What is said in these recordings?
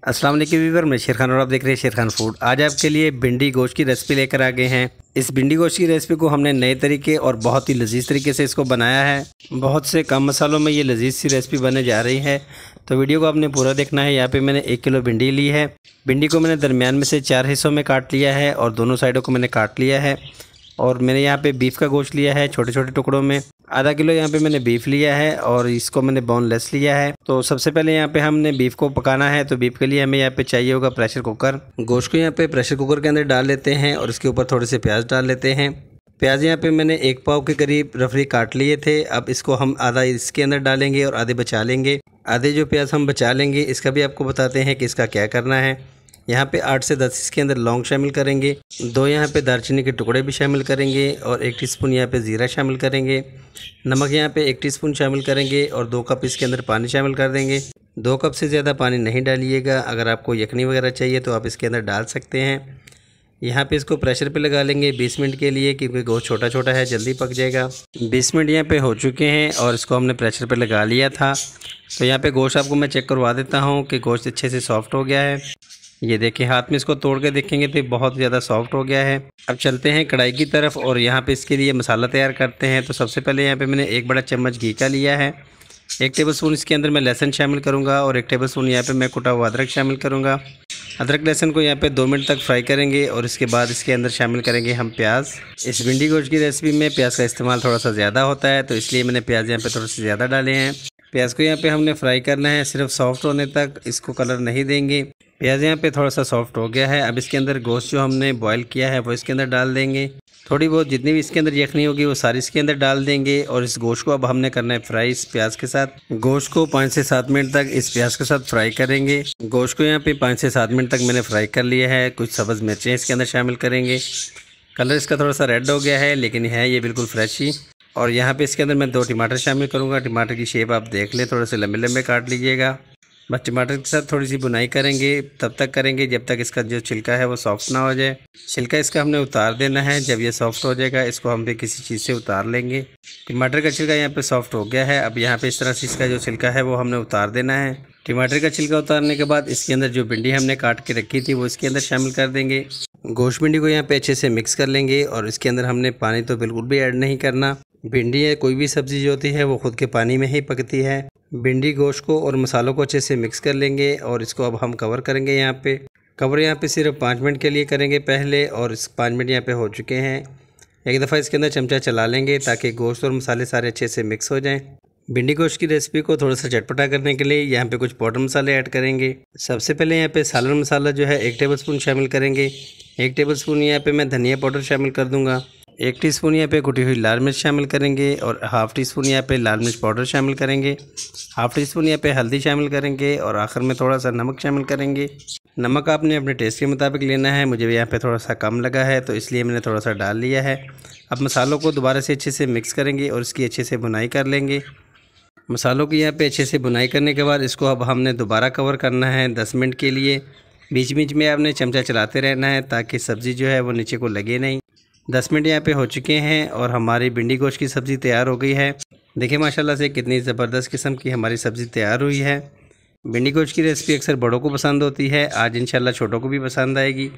अस्सलाम वालेकुम व्यूअर, मैं शेर खान और आप देख रहे हैं शेर खान फूड। आज आपके लिए भिंडी गोश्त की रेसिपी लेकर आ गए हैं। इस भिंडी गोश्त की रेसिपी को हमने नए तरीके और बहुत ही लजीज तरीके से इसको बनाया है। बहुत से कम मसालों में ये लजीज सी रेसिपी बनने जा रही है, तो वीडियो को आपने पूरा देखना है। यहाँ पे मैंने 1 किलो भिंडी ली है। भिंडी को मैंने दरमियान में से 4 हिस्सों में काट लिया है और दोनों साइडों को मैंने काट लिया है। और मैंने यहाँ पे बीफ का गोश्त लिया है छोटे छोटे टुकड़ों में। आधा किलो यहाँ पे मैंने बीफ लिया है और इसको मैंने बोनलेस लिया है। तो सबसे पहले यहाँ पे हमने बीफ को पकाना है, तो बीफ के लिए हमें यहाँ पे चाहिए होगा प्रेशर कुकर। गोश्त को यहाँ पे प्रेशर कुकर के अंदर डाल लेते हैं और इसके ऊपर थोड़े से प्याज डाल लेते हैं। प्याज यहाँ पे मैंने 1 पाव के करीब रफली काट लिए थे। अब इसको हम आधा इसके अंदर डालेंगे और आधे बचा लेंगे। आधे जो प्याज हम बचा लेंगे इसका भी आपको बताते हैं कि इसका क्या करना है। यहाँ पे 8 से 10 इसके अंदर लौंग शामिल करेंगे, 2 यहाँ पे दालचीनी के टुकड़े भी शामिल करेंगे और 1 टीस्पून यहाँ पे ज़ीरा शामिल करेंगे। नमक यहाँ पे 1 टीस्पून शामिल करेंगे और 2 कप इसके अंदर पानी शामिल कर देंगे। 2 कप से ज़्यादा पानी नहीं डालिएगा। अगर आपको यखनी वगैरह चाहिए तो आप इसके अंदर डाल सकते हैं। यहाँ पे इसको प्रेशर पे लगा लेंगे 20 मिनट के लिए, क्योंकि गोश्त छोटा छोटा है, जल्दी पक जाएगा। 20 मिनट यहाँ पे हो चुके हैं और इसको हमने प्रेशर पे लगा लिया था। तो यहाँ पे गोश्त आपको मैं चेक करवा देता हूँ कि गोश्त अच्छे से सॉफ्ट हो गया है। ये देखिए, हाथ में इसको तोड़ के देखेंगे तो बहुत ज़्यादा सॉफ्ट हो गया है। अब चलते हैं कढ़ाई की तरफ और यहाँ पे इसके लिए मसाला तैयार करते हैं। तो सबसे पहले यहाँ पे मैंने 1 बड़ा चम्मच घी का लिया है। 1 टेबलस्पून इसके अंदर मैं लहसुन शामिल करूँगा और 1 टेबलस्पून यहाँ पे मैं कुटा हुआ अदरक शामिल करूँगा। अदरक लहसुन को यहाँ पे 2 मिनट तक फ्राई करेंगे और इसके बाद इसके अंदर शामिल करेंगे हम प्याज। इस भिंडी गोश्त की रेसिपी में प्याज का इस्तेमाल थोड़ा सा ज़्यादा होता है, तो इसलिए मैंने प्याज यहाँ पे थोड़े से ज़्यादा डाले हैं। प्याज को यहाँ पे हमने फ्राई करना है, सिर्फ सॉफ्ट होने तक, इसको कलर नहीं देंगे। प्याज यहाँ पे थोड़ा सा सॉफ्ट हो गया है। अब इसके अंदर गोश्त जो हमने बॉईल किया है वो इसके अंदर डाल देंगे। थोड़ी बहुत जितनी भी इसके अंदर यखनी होगी वो सारी इसके अंदर डाल देंगे और इस गोश्त को अब हमने करना है फ्राई इस प्याज के साथ। गोश्त को 5 से 7 मिनट तक इस प्याज के साथ फ्राई करेंगे। गोश्त को यहाँ पे 5 से 7 मिनट तक मैंने फ्राई कर लिया है। कुछ सब्ज़ मिर्चें इसके अंदर शामिल करेंगे। कलर इसका थोड़ा सा रेड हो गया है, लेकिन है ये बिल्कुल फ्रेश ही। और यहाँ पे इसके अंदर मैं 2 टमाटर शामिल करूँगा। टमाटर की शेप आप देख लें, थोड़े से लंबे लंबे काट लीजिएगा। बस टमाटर के साथ थोड़ी सी बुनाई करेंगे, तब तक करेंगे जब तक इसका जो छिलका है वो सॉफ्ट ना हो जाए। छिलका इसका हमने उतार देना है। जब ये सॉफ्ट हो जाएगा इसको हम भी किसी चीज़ से उतार लेंगे। टमाटर का छिलका यहाँ पे सॉफ्ट हो गया है। अब यहाँ पे इस तरह से इसका जो छिलका है वो हमने उतार देना है। टमाटर का छिलका उतारने के बाद इसके अंदर जो भिंडी हमने काट के रखी थी वो इसके अंदर शामिल कर देंगे। गोश्त भिंडी को यहाँ पे अच्छे से मिक्स कर लेंगे और इसके अंदर हमने पानी तो बिल्कुल भी ऐड नहीं करना। भिंडी है, कोई भी सब्ज़ी जो होती है वो खुद के पानी में ही पकती है। भिंडी गोश्त को और मसालों को अच्छे से मिक्स कर लेंगे और इसको अब हम कवर करेंगे। यहाँ पे कवर यहाँ पे सिर्फ 5 मिनट के लिए करेंगे पहले, और इस 5 मिनट यहाँ पे हो चुके हैं। एक दफ़ा इसके अंदर चमचा चला लेंगे ताकि गोश्त और मसाले सारे अच्छे से मिक्स हो जाएं। भिंडी गोश्त की रेसिपी को थोड़ा सा चटपटा करने के लिए यहाँ पे कुछ पाउडर मसाले ऐड करेंगे। सबसे पहले यहाँ पे सालन मसाला जो है 1 टेबलस्पून शामिल करेंगे। 1 टेबलस्पून यहाँ पे मैं धनिया पाउडर शामिल कर दूँगा। 1 टीस्पून यहाँ पे कुटी हुई लाल मिर्च शामिल करेंगे और ½ टीस्पून यहाँ पे लाल मिर्च पाउडर शामिल करेंगे। ½ टीस्पून यहाँ पे हल्दी शामिल करेंगे और आखिर में थोड़ा सा नमक शामिल करेंगे। नमक आपने अपने टेस्ट के मुताबिक लेना है। मुझे यहाँ पे थोड़ा सा कम लगा है तो इसलिए मैंने थोड़ा सा डाल लिया है। अब मसालों को दोबारा से अच्छे से मिक्स करेंगे और इसकी अच्छे से बुनाई कर लेंगे। मसालों की यहाँ पे अच्छे से बुनाई करने के बाद इसको अब हमने दोबारा कवर करना है 10 मिनट के लिए। बीच बीच में आपने चमचा चलाते रहना है ताकि सब्ज़ी जो है वो नीचे को लगे नहीं। 10 मिनट यहाँ पे हो चुके हैं और हमारी भिंडी गोश्त की सब्ज़ी तैयार हो गई है। देखिए माशाल्लाह से कितनी ज़बरदस्त किस्म की हमारी सब्ज़ी तैयार हुई है। भिंडी गोश्त की रेसिपी अक्सर बड़ों को पसंद होती है, आज इंशाल्लाह छोटों को भी पसंद आएगी।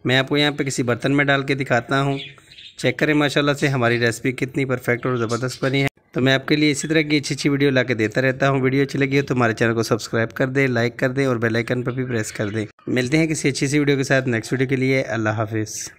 मैं आपको यहाँ पे किसी बर्तन में डाल के दिखाता हूँ। चेक करें माशाल्लाह से हमारी रेसिपी कितनी परफेक्ट और ज़बरदस्त बनी है। तो मैं आपके लिए इसी तरह की अच्छी वीडियो ला के देता रहता हूँ। वीडियो अच्छी लगी हो तो हमारे चैनल को सब्सक्राइब कर दें, लाइक कर दें और बेल आइकन पर भी प्रेस कर दें। मिलते हैं किसी अच्छी सी वीडियो के साथ नेक्स्ट वीडियो के लिए। अल्लाह हाफिज़।